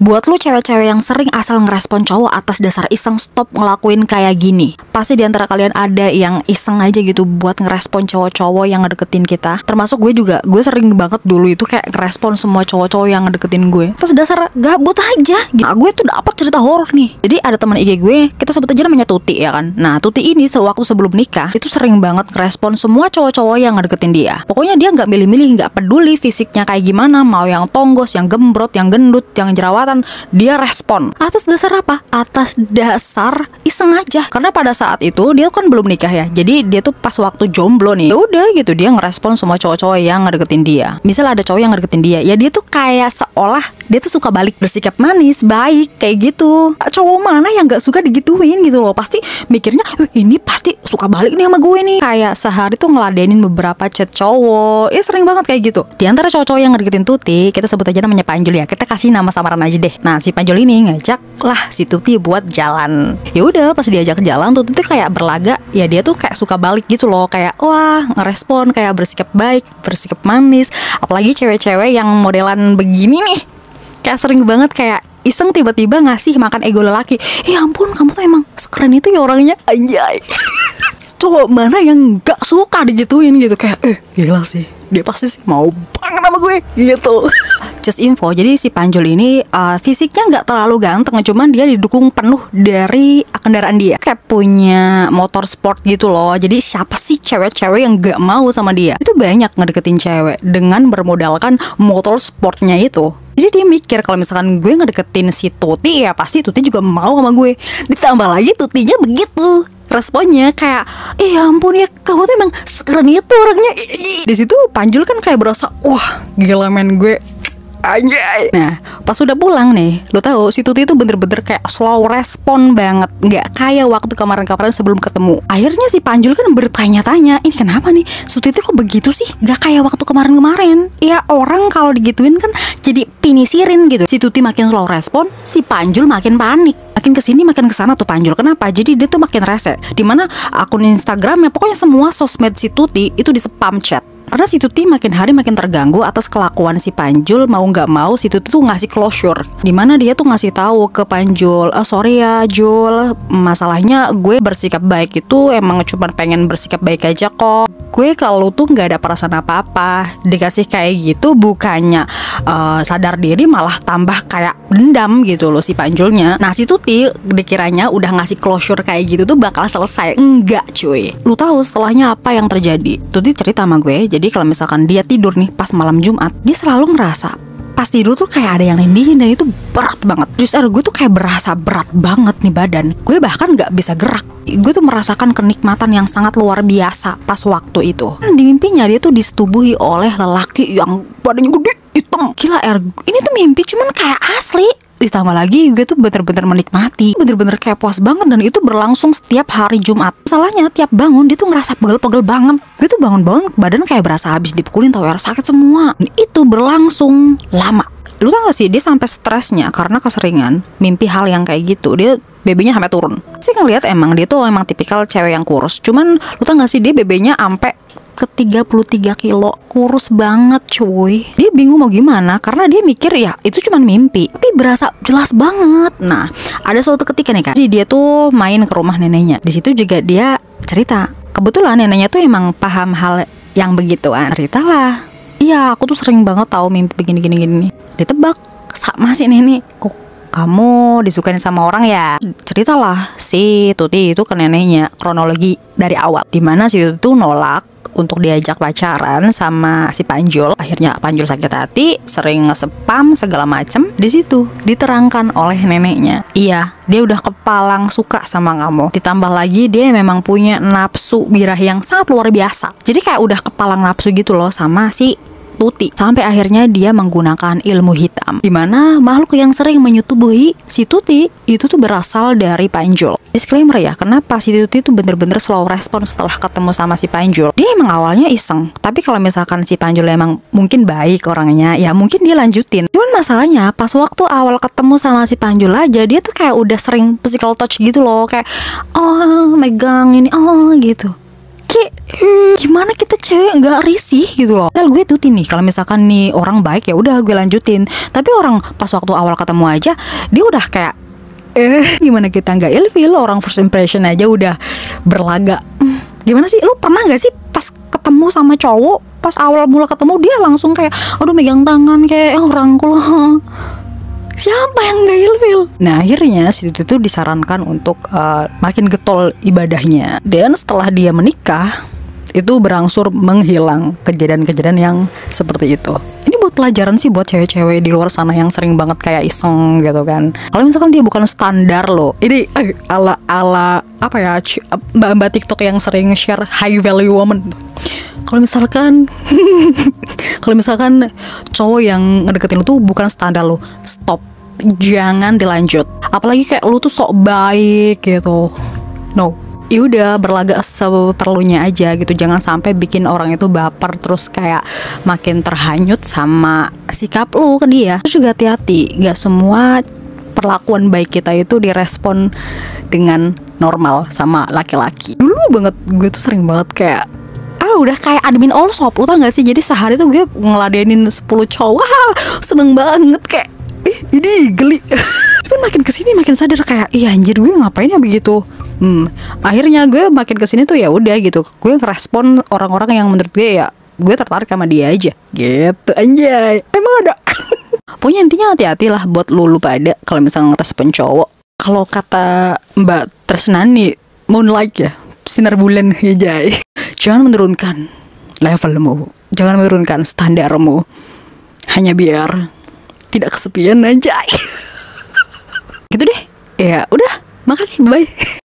Buat lu cewek-cewek yang sering asal ngerespon cowok atas dasar iseng, stop ngelakuin kayak gini. Pasti diantara kalian ada yang iseng aja gitu buat ngerespon cowok-cowok yang ngedeketin kita. Termasuk gue juga, gue sering banget dulu itu kayak ngerespon semua cowok-cowok yang ngedeketin gue atas dasar gabut aja gitu. Nah, gue tuh dapet cerita horor nih. Jadi ada teman IG gue, kita sebut aja namanya Tuti ya kan. Nah Tuti ini sewaktu sebelum nikah itu sering banget ngerespon semua cowok-cowok yang ngedeketin dia. Pokoknya dia gak milih-milih, gak peduli fisiknya kayak gimana, mau yang tonggos, yang gembrot, yang gendut, yang jerawatan, dia respon. Atas dasar apa? Atas dasar iseng aja. Karena pada saat itu dia kan belum nikah ya. Jadi dia tuh pas waktu jomblo nih, udah gitu dia ngerespon semua cowok-cowok yang ngedeketin dia. Misal ada cowok yang ngedeketin dia, ya dia tuh kayak seolah dia tuh suka balik, bersikap manis, baik kayak gitu. Cowok mana yang gak suka digituin gitu loh. Pasti mikirnya ini pasti suka balik nih sama gue nih. Kayak sehari tuh ngeladenin beberapa chat cowok. Ya sering banget kayak gitu. Di antara cowok-cowok yang ngedeketin Tuti, kita sebut aja namanya Panjul ya. Kita kasih nama samaran aja deh. Nah si Panjul ini ngajak lah si Tuti buat jalan. Ya udah pas diajak jalan, Tuti tuh kayak berlaga. Ya dia tuh kayak suka balik gitu loh. Kayak wah ngerespon, kayak bersikap baik, bersikap manis. Apalagi cewek-cewek yang modelan begini nih, kayak sering banget kayak iseng tiba-tiba ngasih makan ego lelaki. Ya ampun, kamu tuh emang sekeren itu ya orangnya, anjay. Cowok mana yang gak suka digituin gitu. Kayak gila sih, dia pasti sih mau banget sama gue gitu. Just info, jadi si Panjul ini fisiknya gak terlalu ganteng, cuman dia didukung penuh dari kendaraan dia. Kayak punya motor sport gitu loh. Jadi siapa sih cewek-cewek yang gak mau sama dia? Itu banyak ngedeketin cewek dengan bermodalkan motor sportnya itu. Jadi dia mikir kalau misalkan gue ngedeketin si Tuti, ya pasti Tuti juga mau sama gue. Ditambah lagi Tutinya begitu responnya kayak, ya ampun ya, kamu tuh emang sekeren itu orangnya. Di situ Panjul kan kayak berasa, wah gila men gue, anjay. Nah pas udah pulang nih, lo tahu si Tuti itu bener-bener kayak slow respon banget, nggak kayak waktu kemarin-kemarin sebelum ketemu. Akhirnya si Panjul kan bertanya-tanya, ini kenapa nih si Tuti kok begitu sih, nggak kayak waktu kemarin-kemarin. Ya orang kalau digituin kan jadi pinisirin gitu. Si Tuti makin slow respon, si Panjul makin panik. Makin kesini makin kesana tuh Panjul. Kenapa? Jadi dia tuh makin rese. Dimana akun Instagramnya, pokoknya semua sosmed si Tuti itu di spam chat. Karena si Tuti makin hari makin terganggu atas kelakuan si Panjul. Mau gak mau si Tuti tuh ngasih closure, dimana dia tuh ngasih tahu ke Panjul, sorry ya Jul, masalahnya gue bersikap baik itu emang cuma pengen bersikap baik aja kok. Gue kalau tuh gak ada perasaan apa-apa. Dikasih kayak gitu bukannya sadar diri, malah tambah kayak dendam gitu loh si Panjulnya. Nah si Tuti dikiranya udah ngasih closure kayak gitu tuh bakal selesai. Enggak cuy. Lu tahu setelahnya apa yang terjadi? Tuti cerita sama gue. Jadi kalau misalkan dia tidur nih pas malam Jumat, dia selalu ngerasa pas tidur tuh kayak ada yang nindihin, dan itu berat banget. Justru gue tuh kayak berasa berat banget nih badan. Gue bahkan gak bisa gerak. Gue tuh merasakan kenikmatan yang sangat luar biasa pas waktu itu. Di mimpinya dia tuh disetubuhi oleh lelaki yang badannya gede, hitam. Gila ini tuh mimpi cuman kayak asli. Ditambah lagi gue tuh bener-bener menikmati, bener-bener kayak puas banget, dan itu berlangsung setiap hari Jumat. Masalahnya tiap bangun dia tuh ngerasa pegel-pegel banget. Gue tuh bangun-bangun badan kayak berasa habis dipukulin, tau ya, sakit semua. Dan itu berlangsung lama. Lu tau gak sih, dia sampai stresnya karena keseringan mimpi hal yang kayak gitu. Dia BB-nya sampai turun. Sih ngeliat emang dia tuh emang tipikal cewek yang kurus. Cuman lu tau gak sih, dia BB-nya sampai ke 33 kilo. Kurus banget cuy. Dia bingung mau gimana, karena dia mikir ya itu cuma mimpi, tapi berasa jelas banget. Nah ada suatu ketika nih kan, jadi dia tuh main ke rumah neneknya. Di situ juga dia cerita, kebetulan neneknya tuh emang paham hal yang begituan. Ceritalah, iya aku tuh sering banget tahu mimpi begini-gini. Ditebak sama si nenek, oh kamu disukain sama orang ya. Ceritalah si Tuti itu ke neneknya kronologi dari awal, dimana si Tuti tuh nolak untuk diajak pacaran sama si Panjul. Akhirnya Panjul sakit hati, sering nge-spam segala macem. Di situ diterangkan oleh neneknya, iya dia udah kepalang suka sama kamu. Ditambah lagi dia memang punya nafsu birah yang sangat luar biasa. Jadi kayak udah kepalang nafsu gitu loh sama si Tuti. Sampai akhirnya dia menggunakan ilmu hitam, dimana makhluk yang sering menyetubuhi si Tuti itu tuh berasal dari Panjul. Disclaimer ya, kenapa si Tuti tuh bener-bener slow respon setelah ketemu sama si Panjul. Dia emang awalnya iseng, tapi kalau misalkan si Panjul emang mungkin baik orangnya, ya mungkin dia lanjutin. Cuman masalahnya pas waktu awal ketemu sama si Panjul aja, dia tuh kayak udah sering physical touch gitu loh. Kayak oh megang ini, oh gitu. Kayak gimana kita cewek nggak risih gitu loh. Misal gue tuh nih kalau misalkan nih orang baik ya udah gue lanjutin. Tapi orang pas waktu awal ketemu aja dia udah kayak gimana kita nggak ilfil, orang first impression aja udah berlaga. Gimana sih, lu pernah nggak sih pas ketemu sama cowok, pas awal mula ketemu dia langsung kayak aduh megang tangan kayak rangkul. Siapa yang gak ilfil? Nah akhirnya si itu disarankan untuk makin getol ibadahnya. Dan setelah dia menikah, itu berangsur menghilang kejadian-kejadian yang seperti itu. Ini buat pelajaran sih buat cewek-cewek di luar sana yang sering banget kayak iseng gitu kan. Kalau misalkan dia bukan standar loh, ini ala apa ya, mbak-mbak TikTok yang sering share high value woman. Kalau misalkan cowok yang ngedeketin lu tuh bukan standar lu, stop, jangan dilanjut. Apalagi kayak lu tuh sok baik gitu, no. Yaudah berlagak seperlunya aja gitu. Jangan sampai bikin orang itu baper terus kayak makin terhanyut sama sikap lu ke dia. Terus juga hati-hati, gak semua perlakuan baik kita itu direspon dengan normal sama laki-laki. Dulu banget gue tuh sering banget kayak udah kayak admin all shop, lu tau gak sih? Jadi sehari tuh gue ngeladenin 10 cowok. Seneng banget kayak ini geli. Cuman makin kesini makin sadar kayak iya anjir gue ngapain ya begitu. Akhirnya gue makin kesini tuh ya udah gitu, gue ngerespon orang-orang yang menurut gue ya gue tertarik sama dia aja gitu. Anjay, emang ada. Pokoknya intinya hati-hati lah buat lu pada kalau misalnya ngerespon cowok. Kalau kata Mbak Tresnani Moonlight ya, sinar bulan hijai. Jangan menurunkan levelmu, jangan menurunkan standarmu, hanya biar tidak kesepian aja. Gitu deh. Ya udah, makasih, bye.